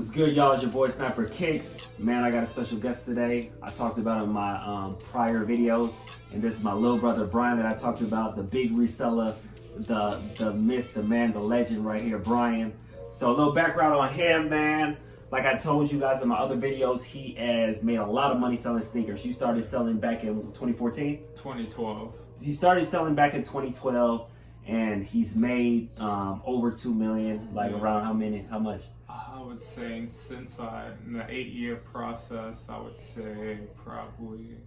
What's good, y'all? It's your boy Sniper Kicks. Man, I got a special guest today. I talked about in my prior videos, and this is my little brother Brian that I talked about, the big reseller, the myth, the man, the legend right here, Brian. So a little background on him, man. Like I told you guys in my other videos, he has made a lot of money selling sneakers. You started selling back in 2014? 2012. He started selling back in 2012, and he's made over 2 million. Like around how much? I would say in the 8-year process, I would say probably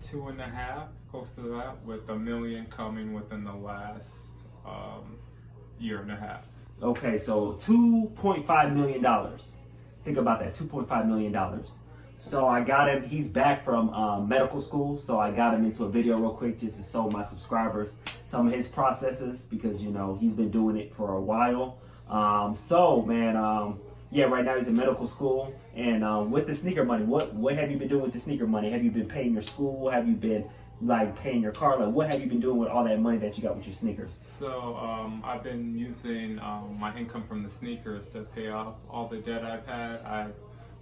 2.5, close to that, with $1 million coming within the last year and a half. Okay, so $2.5 million. Think about that, $2.5 million. So I got him, he's back from medical school, so I got him into a video real quick just to show my subscribers some of his processes because, you know, he's been doing it for a while. Yeah, right now he's in medical school, and with the sneaker money, what have you been doing with the sneaker money? Have you been paying your school? Have you been like paying your car? Like, what have you been doing with all that money that you got with your sneakers? So I've been using my income from the sneakers to pay off all the debt I've had. I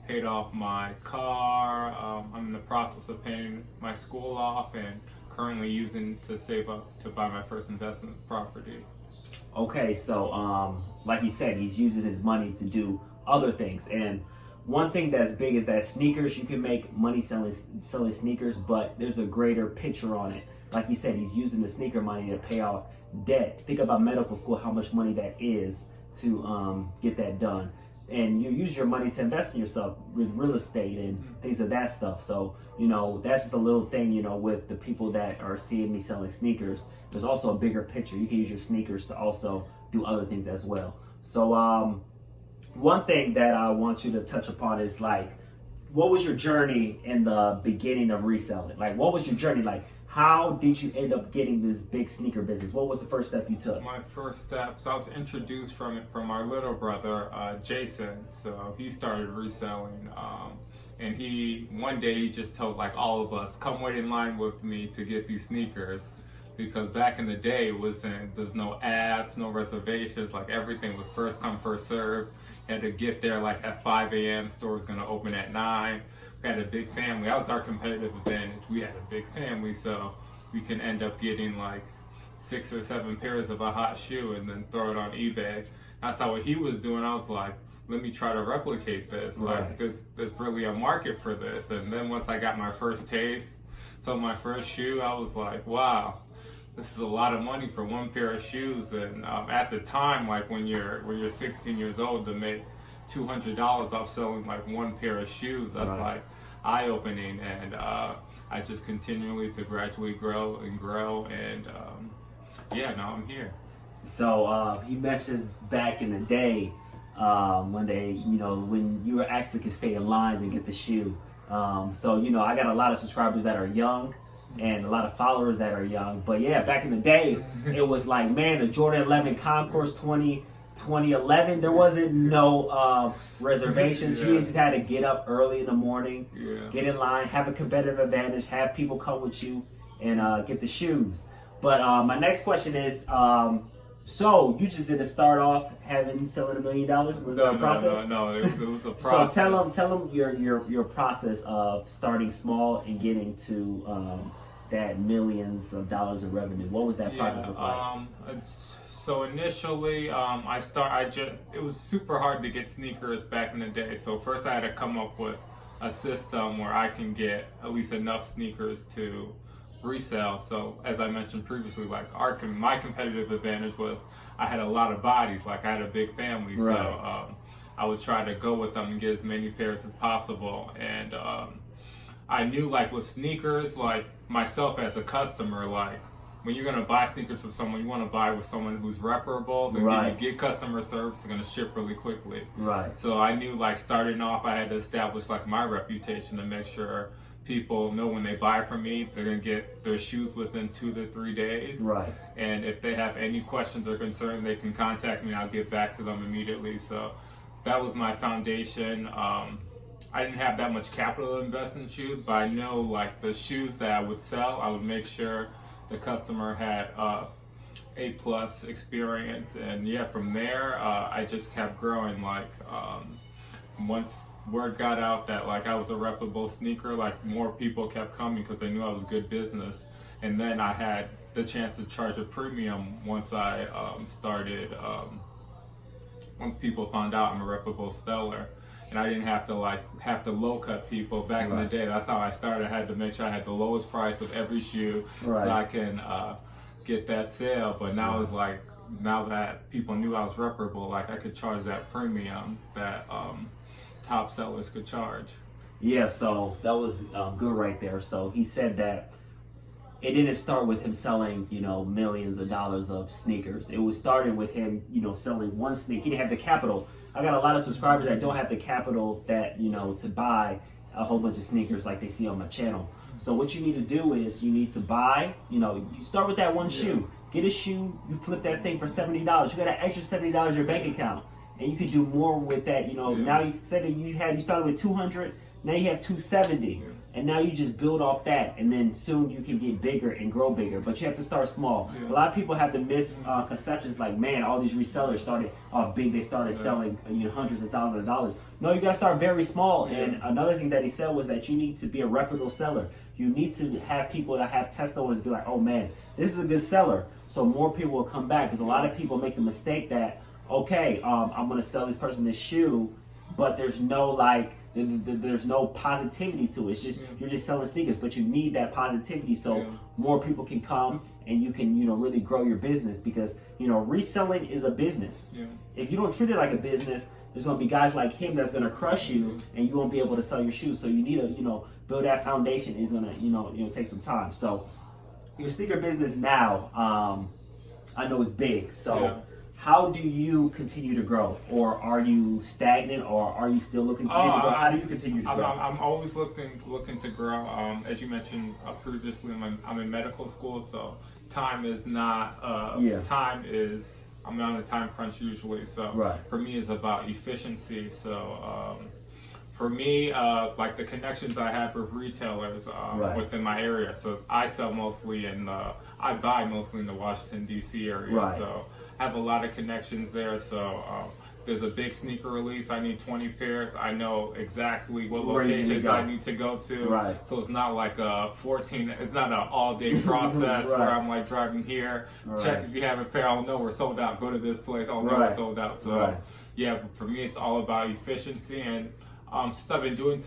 paid off my car. I'm in the process of paying my school off, and currently using to save up to buy my first investment property. Okay, so like he said, he's using his money to do other things, and one thing that's big is that sneakers, you can make money selling sneakers, but there's a greater picture on it. Like he said, he's using the sneaker money to pay off debt. Think about medical school, how much money that is to get that done. And you use your money to invest in yourself with real estate and things of that stuff. So, you know, that's just a little thing, you know, with the people that are seeing me selling sneakers. There's also a bigger picture. You can use your sneakers to also do other things as well. So, one thing that I want you to touch upon is like, what was your journey in the beginning of reselling? Like, what was your journey like? How did you end up getting this big sneaker business? What was the first step you took? My first steps, I was introduced from our little brother, Jason. So he started reselling. And one day he just told like all of us, come wait in line with me to get these sneakers. Because back in the day, there's no apps, no reservations, like everything was first come, first serve. Had to get there like at 5 a.m., store was gonna open at 9. We had a big family. That was our competitive advantage. We had a big family, so we can end up getting like 6 or 7 pairs of a hot shoe and then throw it on eBay. That's how what he was doing. I was like, let me try to replicate this. Right. Like, there's really a market for this. And then once I got my first taste, so my first shoe, I was like, wow, this is a lot of money for one pair of shoes. And at the time, like when you're 16 years old, to make $200 off selling like one pair of shoes, that's like eye-opening. And I just continually to gradually grow, and yeah, now I'm here. So he mentions back in the day when you actually could stay in lines and get the shoe. So, you know, I got a lot of subscribers that are young and a lot of followers that are young. But yeah, back in the day, it was like, man, the Jordan 11 Concourse 2011, there wasn't no reservations. Yeah. You just had to get up early in the morning, Yeah. get in line, have a competitive advantage, have people come with you and get the shoes. But my next question is, so you just didn't start off selling $1 million? Was that a process? No, it was a process. So tell them your process of starting small and getting to that millions of dollars in revenue. What was that process look like? So initially, it was super hard to get sneakers back in the day. So first I had to come up with a system where I can get at least enough sneakers to resell. So as I mentioned previously, like my competitive advantage was I had a lot of bodies, like I had a big family. Right. So I would try to go with them and get as many pairs as possible. And I knew like with sneakers, like myself as a customer, like when you're gonna buy sneakers from someone, you want to buy with someone who's reputable, then get customer service, they're gonna ship really quickly. Right. So I knew like starting off, I had to establish like my reputation to make sure people know when they buy from me, they're gonna get their shoes within 2 to 3 days. Right. And if they have any questions or concern, they can contact me. I'll get back to them immediately. So that was my foundation. I didn't have that much capital to invest in shoes, but I know like the shoes that I would sell, I would make sure the customer had A+ experience. And yeah, from there, I just kept growing. Like once word got out that like I was a reputable sneaker, like more people kept coming because they knew I was good business. And then I had the chance to charge a premium once I once people found out I'm a reputable seller. And I didn't have to low cut people. Back in the day, that's how I started. I had to make sure I had the lowest price of every shoe so I can get that sale. But now it's like, now that people knew I was reputable, like I could charge that premium that top sellers could charge. Yeah, so that was good right there. So he said that it didn't start with him selling, millions of dollars of sneakers. It was started with him, selling one sneaker. He didn't have the capital. I got a lot of subscribers that don't have the capital that, to buy a whole bunch of sneakers like they see on my channel. So what you need to do is you need to buy, you start with that one shoe. Get a shoe, you flip that thing for $70. You got an extra $70 in your bank account. And you could do more with that, Now you said that you started with 200, now you have 270. And now you just build off that, and then soon you can get bigger and grow bigger. But you have to start small. A lot of people have the misconceptions like, man, all these resellers started big. They started selling hundreds of thousands of dollars. No, you got to start very small. And another thing that he said was that you need to be a reputable seller. You need to have people that have testimonies be like, oh man, this is a good seller. So more people will come back, because a lot of people make the mistake that, okay, I'm going to sell this person this shoe, but there's no there's no positivity to it. It's just you're just selling sneakers, but you need that positivity so more people can come and you can really grow your business, because reselling is a business. If you don't treat it like a business, there's gonna be guys like him that's gonna crush you and you won't be able to sell your shoes. So you need to build that foundation. Is gonna take some time. So your sneaker business now, I know it's big. So how do you continue to grow? Or are you stagnant, or are you still looking to grow? How do you continue to grow? I'm always looking to grow. As you mentioned previously, I'm in medical school, so time is not, I'm on a time crunch usually. So for me, it's about efficiency. So for me, like the connections I have with retailers within my area. So I buy mostly in the Washington, D.C. area. So I have a lot of connections there. So there's a big sneaker release, I need 20 pairs. I know exactly what locations I need to go to. So it's not like it's not an all-day process where I'm like driving here, check if you have a pair, oh no, we're sold out, go to this place, oh no, we're sold out. So yeah, for me it's all about efficiency, and since I've been doing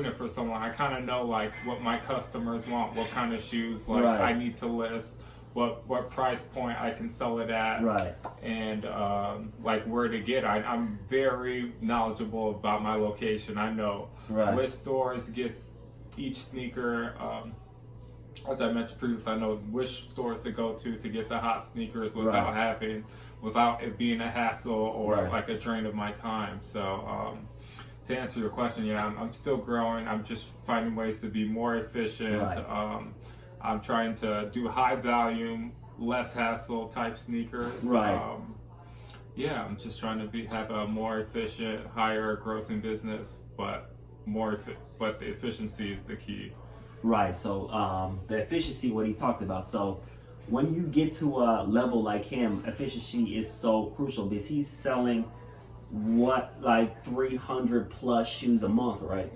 it for so long, I kind of know like what my customers want, what kind of shoes like I need to list, what price point I can sell it at, and like where to get. I'm very knowledgeable about my location. I know which stores get each sneaker. As I mentioned previously, I know which stores to go to get the hot sneakers without it being a hassle or like a drain of my time. So to answer your question, I'm still growing. I'm just finding ways to be more efficient. I'm trying to do high volume, less hassle type sneakers. I'm just trying to have a more efficient, higher grossing business, but the efficiency is the key. So the efficiency, what he talks about. So when you get to a level like him, efficiency is so crucial, because he's selling like 300 plus shoes a month, right?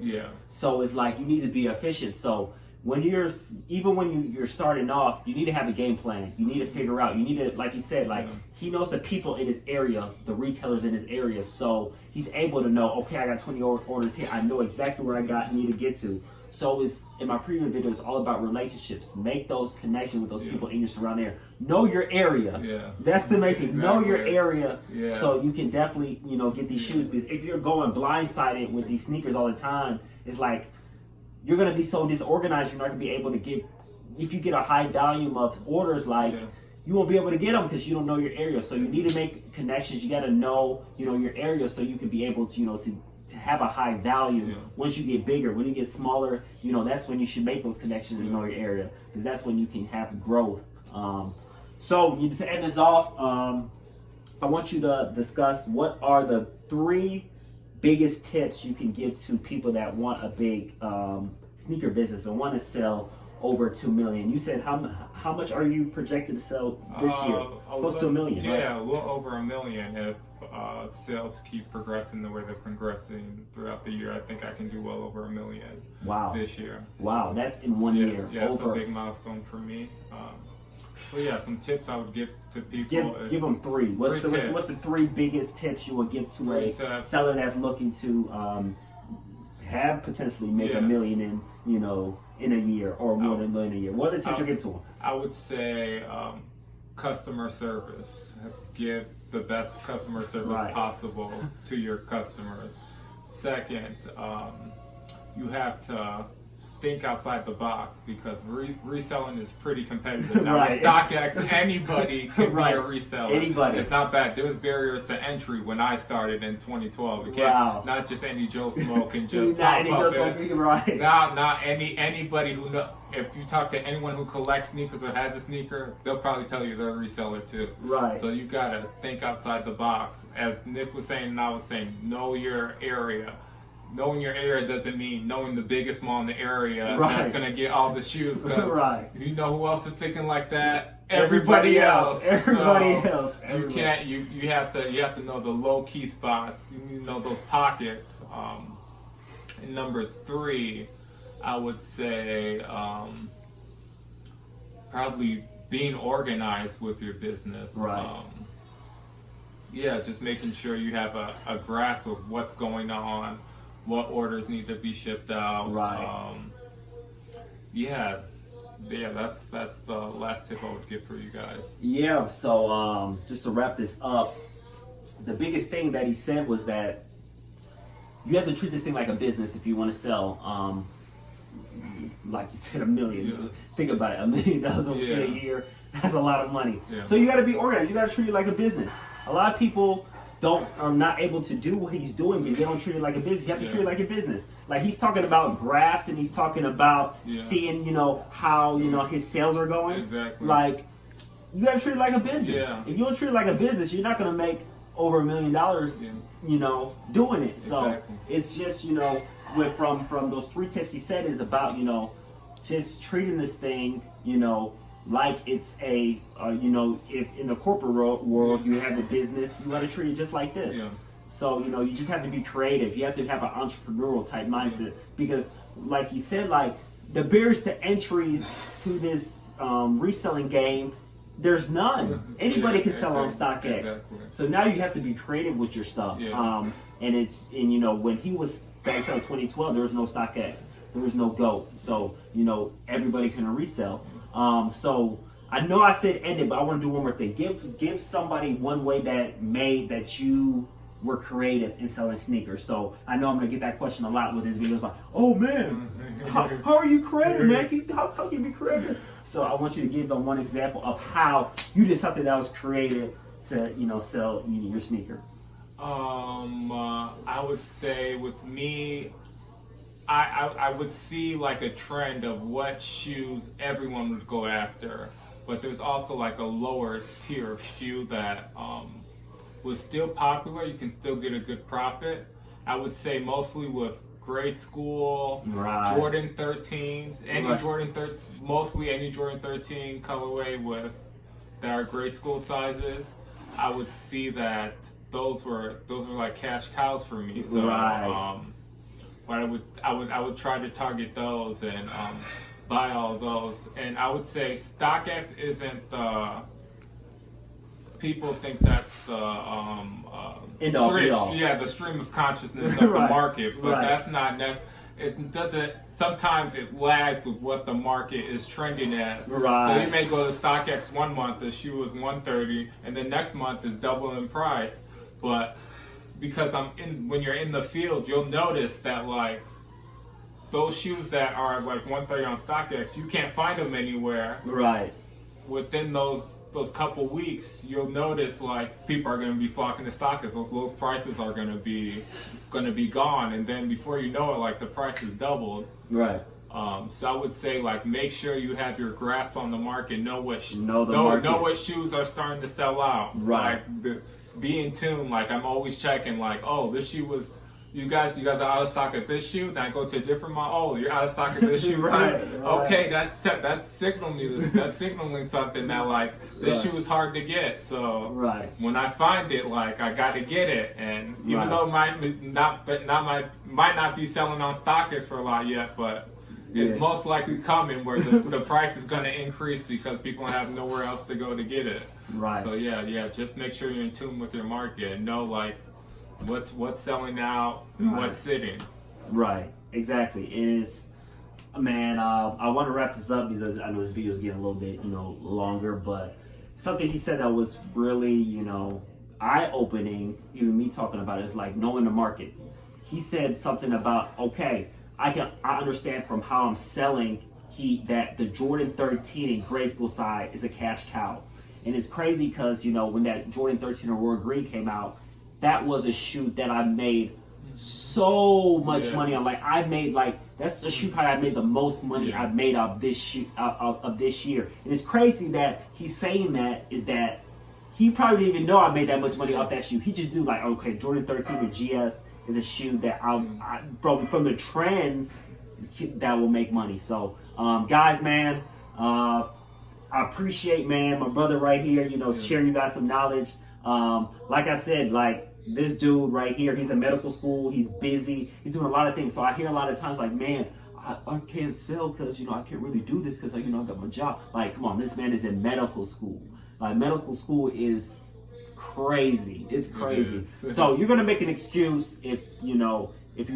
So it's like you need to be efficient. So when you're starting off, you need to have a game plan. You need to figure out, you need to, like he said, he knows the people in his area, the retailers in his area. So he's able to know, okay, I got 20 orders here. I know exactly where I need to get to. So it's, in my previous video, it's all about relationships. Make those connections with those people in your surrounding area. Know your area. That's the main thing. Know your area, so you can definitely, get these shoes. Because if you're going blindsided with these sneakers all the time, it's like you're gonna be so disorganized. You're not gonna be able to get. If you get a high volume of orders, you won't be able to get them because you don't know your area. So you need to make connections. You got to know, your area, so you can be able to, to have a high value. Once you get bigger, when you get smaller, that's when you should make those connections and know your area, because that's when you can have growth. So you just end this off. I want you to discuss what are the 3 biggest tips you can give to people that want a big sneaker business and want to sell over 2 million. You said how much are you projected to sell this year? Close to 1 million, yeah, right? a little over 1 million if sales keep progressing the way they're progressing throughout the year. I think I can do well over 1 million this year. Wow, So, that's in 1 year. Yeah, it's a big milestone for me. So yeah, some tips I would give to people. Give them three. What's the three biggest tips you would give to a seller that's looking to have potentially make $1 million in a year or more than $1 million a year? What are the tips you give to them? I would say customer service. Give the best customer service possible to your customers. Second, you have to think outside the box because reselling is pretty competitive. Now with StockX, anybody can be a reseller. Anybody. It's not bad. There was barriers to entry when I started in 2012. It can't, not just any Joe Smo can just pop up. Not anybody who know. If you talk to anyone who collects sneakers or has a sneaker, they'll probably tell you they're a reseller too. Right. So you gotta think outside the box. As Nick was saying and I was saying, know your area. Knowing your area doesn't mean knowing the biggest mall in the area that's gonna get all the shoes. You know who else is thinking like that? Everybody else. You can't. You have to know the low key spots. You need to know those pockets. And number 3, I would say probably being organized with your business. Just making sure you have a grasp of what's going on. What orders need to be shipped out? That's the last tip I would give for you guys. Yeah. So just to wrap this up, the biggest thing that he said was that you have to treat this thing like a business if you want to sell. Like you said, 1 million. Yeah. Think about it, $1 million in a year. That's a lot of money. Yeah. So you got to be organized. You got to treat it like a business. A lot of people are not able to do what he's doing because they don't treat it like a business. You have to treat it like a business. Like he's talking about graphs and he's talking about seeing, how his sales are going. Exactly. Like you got to treat it like a business. Yeah. If you don't treat it like a business, you're not going to make over $1 million, doing it. So it's just, from those 3 tips he said is about, just treating this thing, like it's if in the corporate world you have a business, you got to treat it just like this. So you just have to be creative. You have to have an entrepreneurial type mindset because, like he said, like the barriers to entry to this reselling game, there's none. Anybody can sell on StockX. So now you have to be creative with your stuff. And when he was back in 2012, there was no StockX, there was no GOAT. So everybody can resell. So I know I said end it, but I want to do one more thing. Give somebody one way that you were creative in selling sneakers. So I know I'm gonna get that question a lot with his videos. Like, oh man, how are you creative, man? How can you be creative? So I want you to give them one example of how you did something that was creative to sell your sneaker. I would say with me, I would see like a trend of what shoes everyone would go after, but there's also like a lower tier of shoe that was still popular. You can still get a good profit. I would say mostly with grade school, Jordan 13s, mostly any Jordan 13 colorway that are grade school sizes. I would see that those were like cash cows for me. So but I would try to target those and buy all those. And I would say StockX isn't the, people think that's the the stream of consciousness of the market, but that's not necessarily. It doesn't. Sometimes it lags with what the market is trending at. So you may go to StockX 1 month, the shoe is $130, and the next month is double in price. But because when you're in the field, you'll notice that like those shoes that are like $130 on StockX, you can't find them anywhere. Within those couple weeks, you'll notice like people are going to be flocking to StockX. Those prices are going to be gone, and then before you know it, like the price has doubled. So I would say like make sure you have your grasp on the market, know what shoes are starting to sell out. Like be in tune. Like I'm always checking. Like, oh, this shoe was you guys are out of stock at this shoe. Then I go to a different mall. Oh, you're out of stock at this shoe Right, too. right. Okay, that's signaling something that like this shoe is hard to get. So Right. when I find it, like I got to get it. And even Right. though it might not be selling on StockX for a lot yet, but Yeah. it's most likely coming where the price is going to increase because people have nowhere else to go to get it. Right. So yeah, just make sure you're in tune with your market and know like what's selling now and Right. what's sitting. Right, exactly. It is, man. I want to wrap this up because I know this video is getting a little bit, longer. But something he said that was really, eye-opening. Even me talking about it is like knowing the markets. He said something about, okay, I understand from how I'm selling that the Jordan 13 in grayscale side is a cash cow, and it's crazy because when that Jordan 13 Aurora Green came out, that was a shoe that I made so much money on. Like I made that's the shoe probably I made the most money I've made of this shoe of this year. And it's crazy that he's saying that is that he probably didn't even know I made that much money off that shoe. He just do like, okay, Jordan 13 the GS is a shoe that from the trends that will make money. So guys, man, I appreciate, man, my brother right here, sharing you guys some knowledge. Like I said, like this dude right here, he's in medical school, he's busy, he's doing a lot of things. So I hear a lot of times like, man, I can't sell because, I can't really do this because, I got my job. Like, come on, this man is in medical school. Like, medical school is crazy. It's crazy. So you're going to make an excuse if you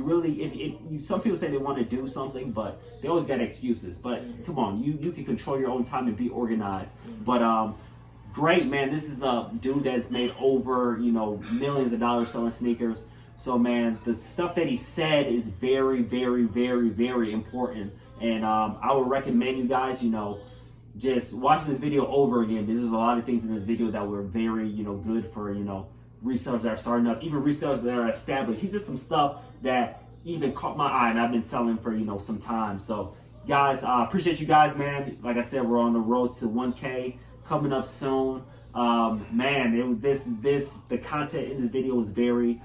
really, some people say they want to do something, but they always got excuses. But come on, you can control your own time and be organized. But, great, man. This is a dude that's made over, millions of dollars selling sneakers. So, man, the stuff that he said is very, very, very, very important. And I would recommend you guys, just watching this video over again. There's a lot of things in this video that were very, good for, resellers that are starting up, even resellers that are established. He did some stuff that even caught my eye, and I've been selling for, some time. So, guys, appreciate you guys, man. Like I said, we're on the road to 1K. Coming up soon. Man, the content in this video was very,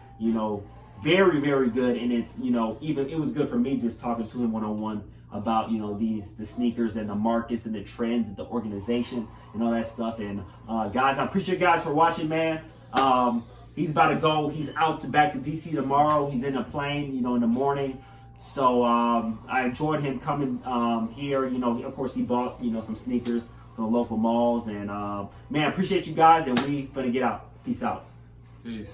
very, very good. And it's, even it was good for me just talking to him one-on-one about, the sneakers and the markets and the trends and the organization and all that stuff. And guys, I appreciate you guys for watching, man. He's about to go. He's back to DC tomorrow. He's in a plane, in the morning. So I enjoyed him coming here. Of course, he bought, some sneakers from the local malls. And man, appreciate you guys, and we gonna get out. Peace out. Peace.